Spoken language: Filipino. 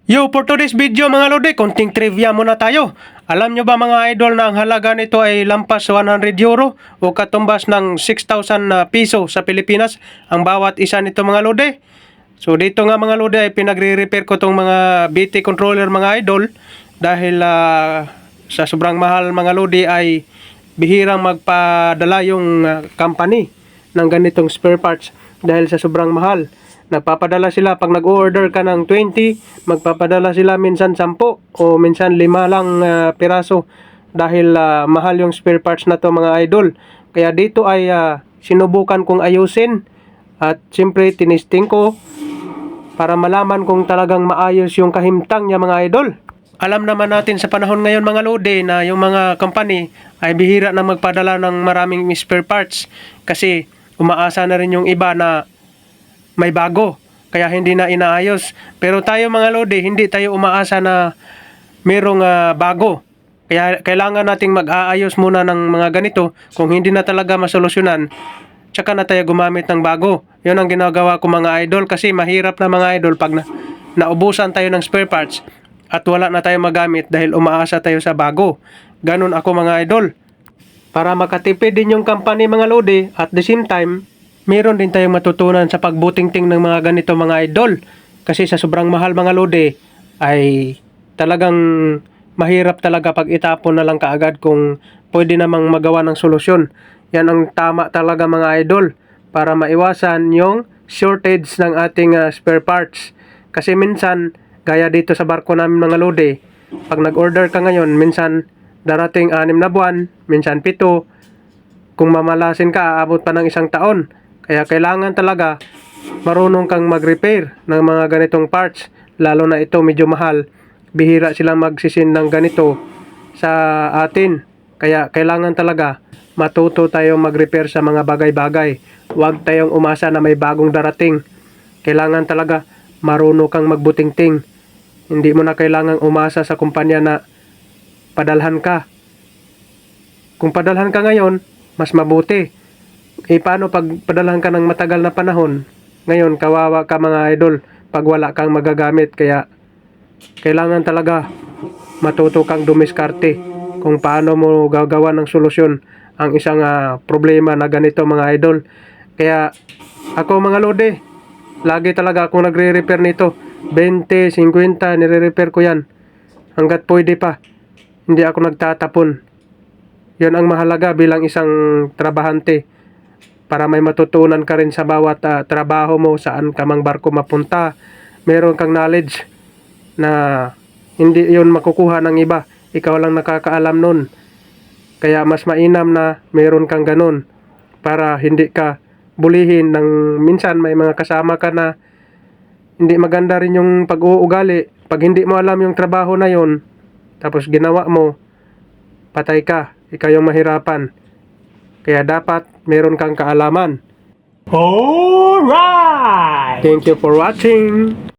Yo, for today's video mga lodi, konting trivia muna tayo. Alam nyo ba mga idol na ang halaga nito ay lampas 100 euro o katumbas ng 6,000 na piso sa Pilipinas ang bawat isa nito mga lodi? So dito nga mga lodi ay pinagre-repair ko tong mga BT controller mga idol dahil sa sobrang mahal mga lodi ay bihirang magpadala yung company ng ganitong spare parts dahil sa sobrang mahal. Nagpapadala sila pag nag-order ka ng 20, magpapadala sila minsan 10 o minsan 5 lang piraso dahil mahal yung spare parts na to mga idol. Kaya dito ay sinubukan kong ayusin at siyempre tinisting ko para malaman kung talagang maayos yung kahimtang niya mga idol. Alam naman natin sa panahon ngayon mga lodi na yung mga company ay bihira na magpadala ng maraming spare parts kasi umaasa na rin yung iba na may bago, kaya hindi na inaayos. Pero tayo mga lodi, hindi tayo umaasa na merong bago. Kaya kailangan nating mag-aayos muna ng mga ganito. Kung hindi na talaga masolusyonan, tsaka na tayo gumamit ng bago. Yun ang ginagawa ko mga idol kasi mahirap na mga idol pag naubusan tayo ng spare parts at wala na tayo magamit dahil umaasa tayo sa bago. Ganun ako mga idol. Para makatipid din yung company mga lodi at the same time, meron din tayong matutunan sa pagbutingting ng mga ganito mga idol. Kasi sa sobrang mahal mga lodi ay talagang mahirap talaga pag itapon na lang kaagad kung pwede namang magawa ng solusyon. Yan ang tama talaga mga idol para maiwasan yung shortage ng ating spare parts. Kasi minsan, gaya dito sa barko namin mga lodi, pag nag-order ka ngayon, minsan darating 6 na buwan, minsan 7. Kung mamalasin ka, aabot pa ng 1 taon. Kaya kailangan talaga marunong kang mag-repair ng mga ganitong parts. Lalo na ito medyo mahal. Bihira silang magsisin ng ganito sa atin. Kaya kailangan talaga matuto tayong mag-repair sa mga bagay-bagay. Huwag tayong umasa na may bagong darating. Kailangan talaga marunong kang magbutingting. Hindi mo na kailangang umasa sa kumpanya na padalhan ka. Kung padalhan ka ngayon, mas mabuti. Paano pag padalhan ka ng matagal na panahon? Ngayon, kawawa ka mga idol pag wala kang magagamit. Kaya, kailangan talaga matuto kang dumiskarte kung paano mo gagawa ng solusyon ang isang problema na ganito mga idol. Kaya, ako mga lodi, lagi talaga akong nagre-repair nito. 20, 50, nire-repair ko yan. Hanggat pwede pa. Hindi ako nagtatapon. Yun ang mahalaga bilang isang trabahante. Para may matutunan ka rin sa bawat trabaho mo, saan ka mang barko mapunta. Meron kang knowledge na hindi yun makukuha ng iba. Ikaw lang nakakaalam nun. Kaya mas mainam na meron kang ganun para hindi ka bulihin ng minsan may mga kasama ka na hindi maganda rin yung pag-uugali. Pag hindi mo alam yung trabaho na yun, tapos ginawa mo, patay ka. Ikaw yung mahirapan. Kaya dapat meron kang kaalaman. Alright! Thank you for watching!